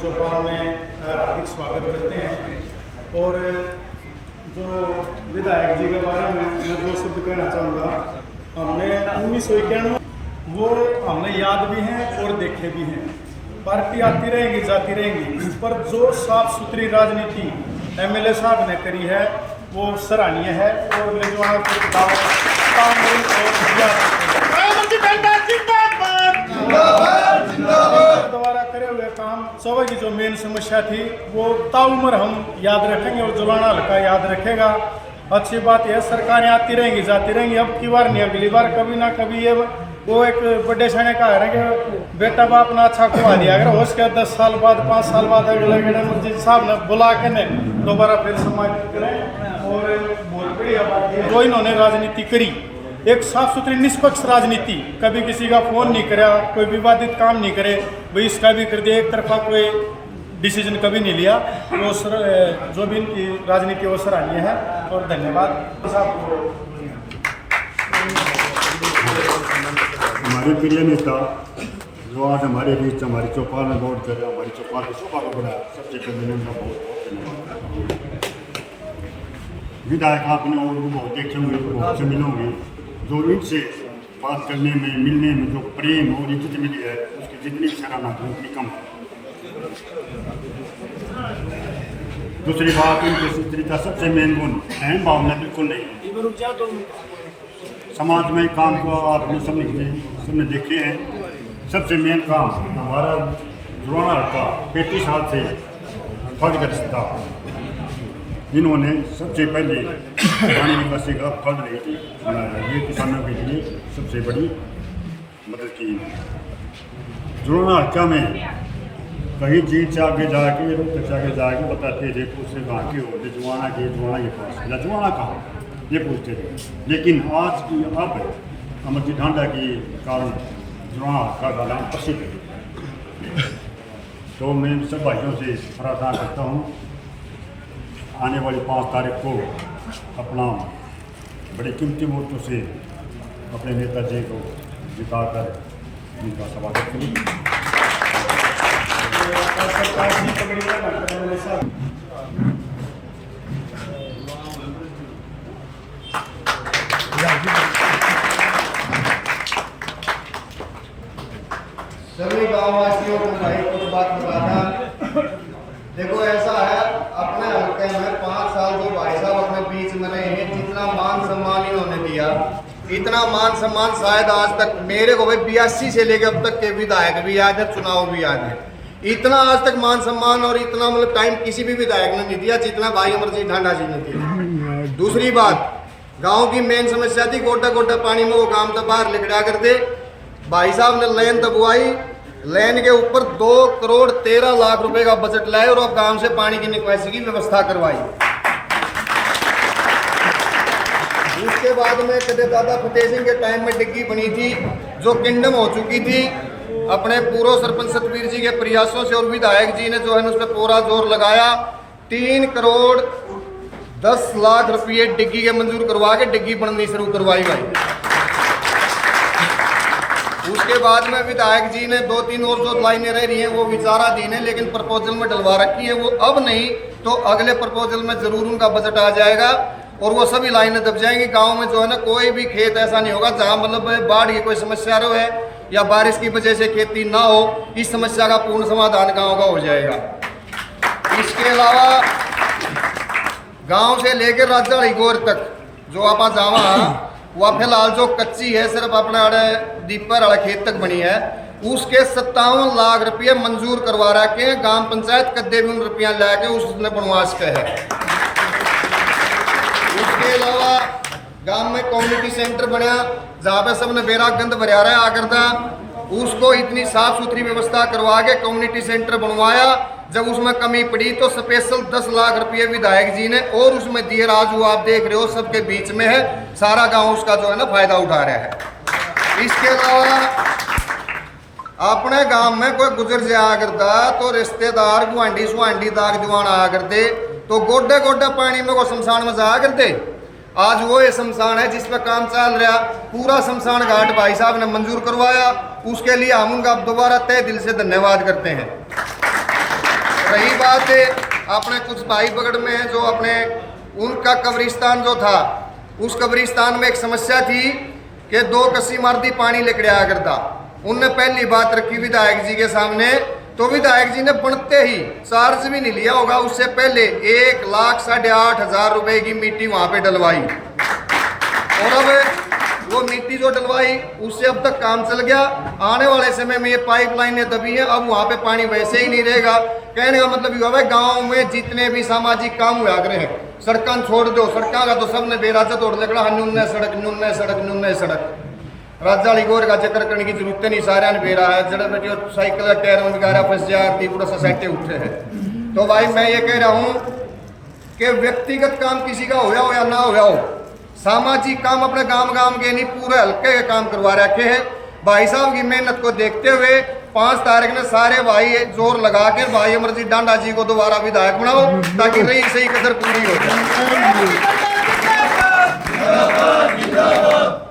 चौपाल में हार्दिक स्वागत करते हैं। और जो विधायक जी के बारे में मैं दो शब्द कहना चाहूँगा। हमने 1991 वो हमने याद भी हैं और देखे भी हैं। पार्टी आती रहेंगी जाती रहेंगी, पर जो साफ सुथरी राजनीति एमएलए साहब ने करी है वो सराहनीय है। और द्वारा करे हुए काम सभी की जो मेन समस्या थी वो ताउम्र हम याद रखेंगे और जुलाना हल्का याद रखेगा। अच्छी बात यह सरकारें आती रहेंगी जाती रहेंगी, अब की बार नहीं अगली बार कभी ना कभी ये वो एक बड़े सने का है कि बेटा बाप ने अच्छा खुआ दिया, अगर हो सके 10 साल बाद 5 साल बाद अगले मुझे साहब ने बुला के ने दोबारा फिर समाप्त करें। और बहुत बढ़िया बात है जो इन्होंने राजनीति करी, एक साफ सुथरी निष्पक्ष राजनीति, कभी किसी का फोन नहीं करा, कोई विवादित काम नहीं करे, भाई इसका भी कर दिया, एक तरफा कोई डिसीजन कभी नहीं लिया। वो जो भी इनकी राजनीति वो सराहनीय है। और धन्यवाद साहब। हमारे प्रिय नेता जो आज हमारे बीच हमारी चौपाल में वोट कर रहे हैं, हमारी चौपाल की शोभा को बढ़ाया, सबसे पहले उनका बहुत धन्यवाद। विधायक आपने और बहुत देखे होंगे, बहुत से मिले होंगे, जो इनसे बात करने में मिलने में जो प्रेम और इज्जत मिली है उसकी जितनी सराहना की उतनी कम है। दूसरी बात, उनकी सुचरिता सबसे मेन गुण अहम भावना बिल्कुल नहीं। समाज में काम को आपने सबने देखे हैं। सबसे मेन काम हमारा जुड़ाना हल्का 35 साल से फर्ज कर सकता, जिन्होंने सबसे पहले पानी निकासी का फर्ज रही थी, ये किसानों के लिए सबसे बड़ी मदद की। जुड़ाना हल्का में कहीं चीज से आगे जाके रोड से आगे जाके बताते थे उससे कहाँ के हो जुआना के पास या जुआना कहाँ ये पूछते थे। लेकिन आज की अब अमरजीत ढांडा के कारण जुआना का नाम प्रसिद्ध है। तो मैं सब भाइयों से प्रार्थना करता हूँ आने वाली 5 तारीख को अपना बड़े कीमती वोटों से अपने नेताजी को जिताकर उनका स्वागत करें। सभी गाँववासियों को भाई कुछ बात बताना। देखो ऐसा है, अपने हल्के में 5 साल जो भाई साहब अपने बीच में रहे हैं, जितना मान सम्मान इन्होंने दिया, इतना मान सम्मान शायद आज तक मेरे को भाई 82 से लेकर अब तक के विधायक भी याद है, चुनाव भी याद है, इतना आज तक मान सम्मान और इतना मतलब टाइम किसी भी विधायक ने नहीं दिया जितना भाई अमरजीत ढांडा जी ने दिया। दूसरी बात, गाँव की मेन समस्या थी गोटा गोटा पानी में, वो काम तो बाहर लिखड़ा करते, भाई साहब ने लेन दबवाई, लेन के ऊपर 2 करोड़ 13 लाख रुपए का बजट लाए और अब गांव से पानी की निकासी की व्यवस्था करवाई। उसके बाद में कदे दादा फतेह सिंह के टाइम में डिग्गी बनी थी जो किंगडम हो चुकी थी। अपने पूर्व सरपंच सतवीर जी के प्रयासों से और विधायक जी ने जो है उस पर पूरा जोर लगाया, 3 करोड़ 10 लाख रुपये डिग्गी के मंजूर करवा के डिग्गी बननी शुरू करवाई भाई। उसके बाद में विधायक जी ने 2-3 और जो लाइनें रह रही हैं वो विचाराधीन है, लेकिन प्रपोजल में डलवा रखी है, वो अब नहीं तो अगले प्रपोजल में जरूर उनका बजट आ जाएगा और वो सभी लाइनें दब जाएंगी। गांव में जो है ना कोई भी खेत ऐसा नहीं होगा जहां मतलब बाढ़ की कोई समस्या रहे या बारिश की वजह से खेती ना हो, इस समस्या का पूर्ण समाधान गाँव का हो जाएगा। इसके अलावा गाँव से लेकर राजधानी गोर तक जो आप जावा वह फिलहाल जो कच्ची है सिर्फ अपने दीपर वाला खेत तक बनी है, उसके 57 लाख रुपये मंजूर करवा रखे हैं। ग्राम पंचायत कदे भी उन रुपया लाके उसने बनवास के है। उसके अलावा गांव में कम्युनिटी सेंटर बना जहाँ पे सबने बेरा गंद भरिया रहा आकर था, उसको इतनी साफ सुथरी व्यवस्था करवा के कम्युनिटी सेंटर बनवाया। जब उसमें कमी पड़ी तो स्पेशल 10 लाख रुपये विधायक जी ने और उसमें दिए, आज वो आप देख रहे हो सबके बीच में है, सारा गांव उसका जो है ना फायदा उठा रहा है। इसके अलावा अपने गांव में कोई गुजर जाया करता तो रिश्तेदार गुआंढी सुआंढी दाग जुआन आया करते तो गोडे गोडे पानी में को शमशान में जाया करते। आज वो ये शमशान है जिस पर काम चल रहा, पूरा शमशान घाट भाई साहब ने मंजूर करवाया, उसके लिए हम उनका दोबारा तहे दिल से धन्यवाद करते हैं। रही बात है अपने कुछ भाई बगड़ में है जो अपने उनका कब्रिस्तान जो था, उस कब्रिस्तान में एक समस्या थी कि 2 कसी मर्दी पानी लेकर आया करता। उनने पहली बात रखी विधायक जी के सामने, तो विधायक जी ने बनते ही चार्ज भी नहीं लिया होगा, उससे पहले 1,08,500 रुपए की मिट्टी वहां पे डलवाई। और अब वो मिट्टी जो डलवाई उससे अब तक काम चल गया। आने वाले समय में ये पाइपलाइनें दबी हैं, अब वहाँ पे पानी वैसे ही नहीं रहेगा। कहने का मतलब ये है गाँव में जितने भी सामाजिक काम हुआ करे हैं, सड़क छोड़ दो, सड़क का तो सबने बेराजा तोड़ लगड़ा, न्यून सड़क न्यून सड़क न्यून सड़क। राजा वाली गोर का चक्कर करने की जरूरत नहीं, सारे ने बेरा है जड़ बेटी साइकिल का टायर वगैरह फंस जाती पूरा ससेटे उठे हैं। तो भाई मैं ये कह रहा हूँ कि व्यक्तिगत काम किसी का होया हो या ना होया हो, सामाजिक काम अपने गांव के नहीं पूरे हल्के के काम करवा रखे हैं। भाई साहब की मेहनत को देखते हुए 5 तारीख ने सारे भाई जोर लगा के भाई अमरजीत डांडा जी को दोबारा विधायक बनाओ ताकि रही सही कसर पूरी हो जाए।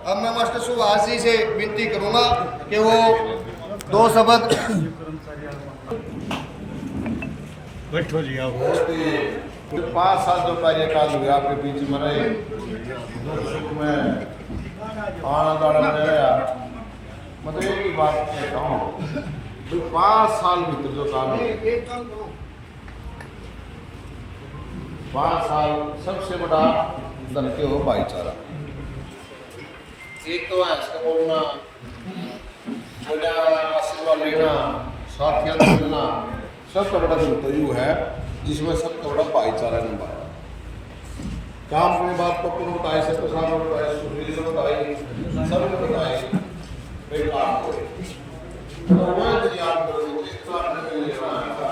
अब मैं मास्टर सुभाष जी से विनती करूंगा कि वो 2 शब्द बैठो जी आप। 5 साल जो कार्यकाल हुए आपके बीच में रहे, सुख में आना जाना रहा। मतलब एक ही बात कहता हूँ, 5 साल भीतर जो काम 5 साल सबसे बड़ा धन के हो भाईचारा। एक तो है इसका बोलना, आशीर्वाद लेना, साथियां मिलना, सबसे बड़ा धन तो यूँ है जिसमें सबसे बड़ा भाईचारा निभाया। काम की बात तो पूर्ण बताए, सबके सामने बताए, सुशील ने बताई, सबने बताई, फिर काम हो तो मैं यदि आप करोगे तो आपने मिल जाना।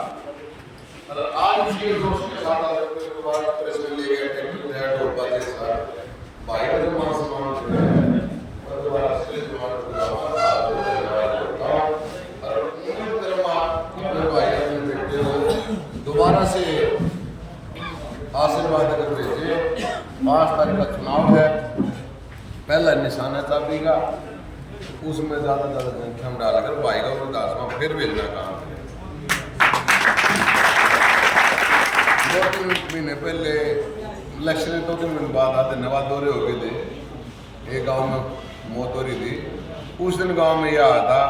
और आज उसके दोस्त के साथ आकर के दोबारा प्रेस में ले गए, टेक्निकल हेड और बातें साथ भाई का जो मान सम्मान है और दोबारा से दोबारा दोबारा से आशीर्वाद अगर भेजे। 5 तारीख का चुनाव है, पहला निशाना चाबी का, उसमें ज़्यादा से ज़्यादा संख्या में डालकर भाई का वृद्धाश्रम फिर भेजना काम करें। 2-3 महीने पहले इलेक्शन 2-3 महीने बाद आते धन्यवाद दौरे हो गए थे, एक गाँव में मौत हो रही थी। उस दिन गाँव में यह आया था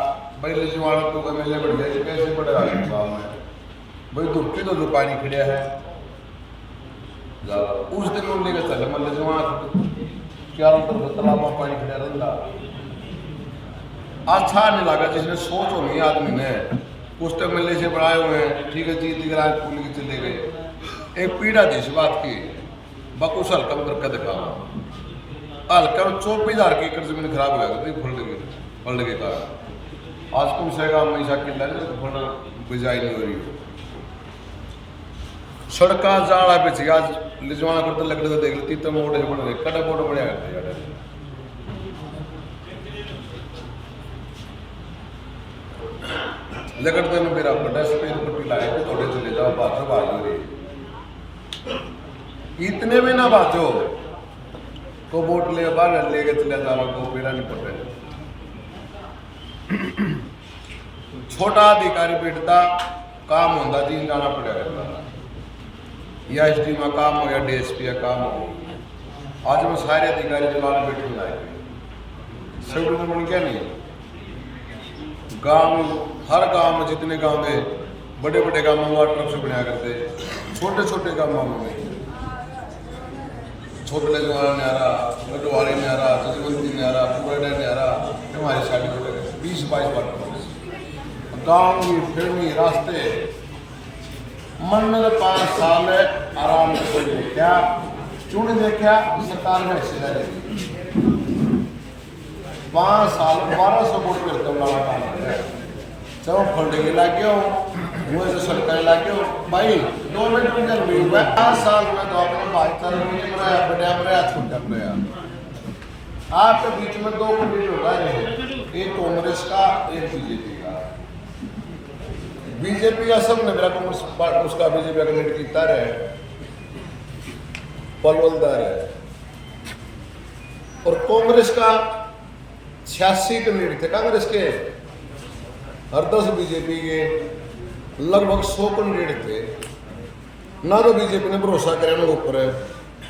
भाई लिजवाड़ा तो MLA बढ़ गया, कैसे बढ़ रहा है गाँव में भाई धुप्पी तो जो पानी खिड़िया है। उस दिन उन्होंने लेकर चले मैं लिजवाड़ा क्या तालाब में पानी खिड़िया रहा। अच्छा नहीं लगा, जिसने सोच होनी आदमी ने कुछ तो MLA से बढ़ाए हुए हैं, ठीक है जीत दिखा पुल के चले गए। एक पीड़ा थी इस बात की, बकुस हल्का में करके दिखावा हल्का में 24,000 की एकड़ जमीन खराब हो गई फल्ड के कारण। आज कम से कम हमेशा किला बिजाई नहीं हो रही हो, सड़का जाड़ा पे आज लिजवाना करते लकड़े तो देख लेती तो मोटे से बड़े कटा बोट बढ़िया करते यार। लगड़ते में मेरा बड़ा स्पेयर पट्टी लाए थे, थोड़े चले जाओ बाजो बाजो रे इतने में ना बाजो तो बोट ले बाहर लेके चले जाओ को पेड़ा नहीं पड़े। छोटा अधिकारी बैठता काम होता जी जाना पड़ेगा, या SD में काम हो या DSP का काम हो। आज में सारे अधिकारी जलाल बैठे लाए सब बन क्या नहीं। गांव हर गांव में जितने गांव थे बड़े बड़े गांवों में वाटर से बनाया करते, छोटे छोटे गांवों में छोटे न्यारा गडवारी न्यारा जसवंती न्यारा पुराना न्यारा हमारे साइड 20-22 वाटर गाँव की फिल्मी रास्ते मन में 5 साल आराम से कोई देखा चुन देखा सरकार में हिस्सेदारी 5 साल 1200 वोट पे कमला काम जब फंड के लागे हो वो जो सरकार लागे हो भाई 2 मिनट में जब भी 5 साल में तो अपने भाईचारे में बनाया बढ़िया छोटा बनाया। आपके बीच में 2 कैंडिडेट होता है, एक कांग्रेस का एक बीजेपी का। बीजेपी का सब ने मेरा कांग्रेस उसका बीजेपी का कैंडिडेट किता रहे पलवलदार है, और कांग्रेस का 86 कैंडिडेट थे कांग्रेस के, हर 10 बीजेपी के लगभग 100 कैंडिडेट थे। ना तो बीजेपी ने भरोसा करे ना ऊपर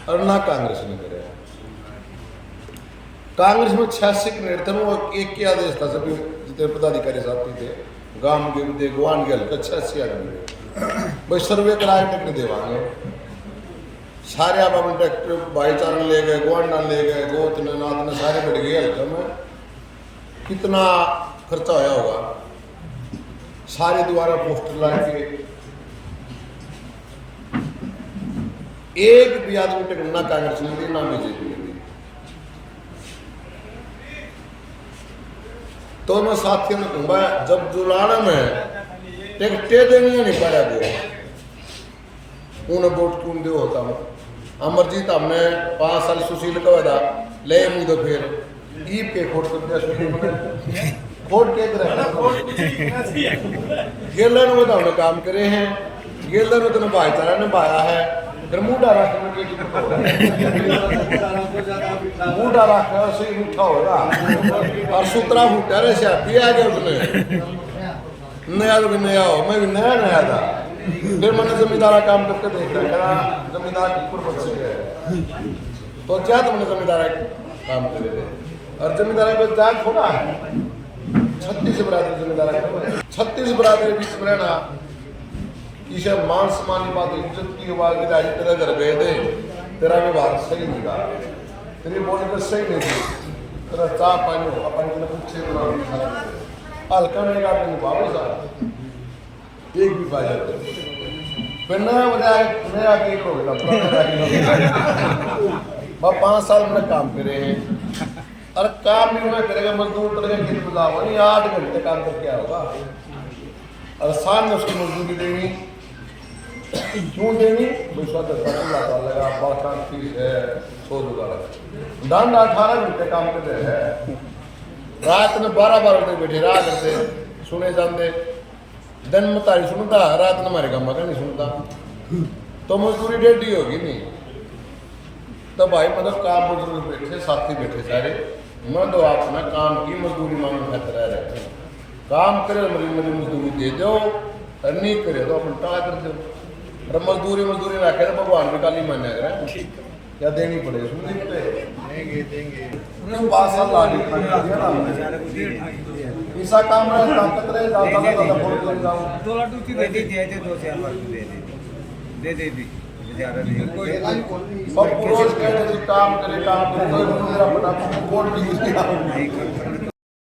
और ना कांग्रेस ने करे। कांग्रेस में 86 कैंडिडेट थे, वो एक के आदेश था, सभी जितने पदाधिकारी साथी थे गांव के गुआन के हल्का 86 आदमी भाई सर्वे करा के टिकट देवांगे सारे। आप अपने ट्रैक्टर भाईचारा ले गए, गुआंडा ले गए, गोत ने नाथ ने सारे बैठ गए हल्का में। कितना खर्चा होया होगा, सारे द्वारा पोस्टर ला के एक भी आदमी टिकट ना कांग्रेस ने दी ना बीजेपी ने दी। तो मैं साथियों ने कहूँगा जब जुलाना में टिकटें देनी नहीं पाया गया उन्हें वोट क्यों दे होता हूँ। अमरजीत हमने 5 साल सुशील का वादा ले मुझे तो फिर ईब के खोट कर दिया खोट के गेलन में तो हमने काम करे हैं, गेलन में तो भाईचारा निभाया है। फिर मुंडा रख मुंडा रख सही मीठा होगा और सूत्रा फूटा रहे सियाती आ गया उसने नया तो भी नया हो, मैं भी नया नया था। फिर मैंने जमींदारा काम करके देख रहा जमींदार ऊपर बच गए तो क्या तुमने जमींदारा काम करे थे और जमींदारा को जान थोड़ा है 36 बरादरी जमींदारा 36 बरादरी बीच में रहना किसी मान सम्मान की बात इज्जत की आवाज में आज तेरा घर गए थे तेरा व्यवहार सही नहीं रहा, तेरी बोली तो सही नहीं थी, तेरा चाह पानी हो अपन के पूछे हल्का नहीं काटने नहीं वापस एक भी फायदा फिर नया बजाय नया केक हो गया। 5 साल मैंने काम करे हैं और काम भी मैं करेगा मजदूर तरह खेत में जाओ नहीं 8 घंटे काम करके आऊँगा और शाम में उसकी मजदूरी देनी क्यों देनी लगा 30 है 100 डांड 18 घंटे काम कर रहे हैं। रात में 12 बजे बैठे रहा करते सुने जाते दिन में तारी सुनता रात में हमारे काम का नहीं सुनता तो मजदूरी डेढ़ी होगी नहीं। तो भाई मतलब काम बुजुर्ग बैठे साथी बैठे सारे मैं तो अपना काम की मजदूरी मांग खतरा रहे काम करे मेरी मजदूरी दे दो और नहीं करे तो अपन टाला कर दो और मजदूरी रखे तो भगवान भी काली मान्या करें क्या देनी पड़ेगी देंगे 5 साल ऐसा काम ताकत रहे रोज काम करे कोई अपना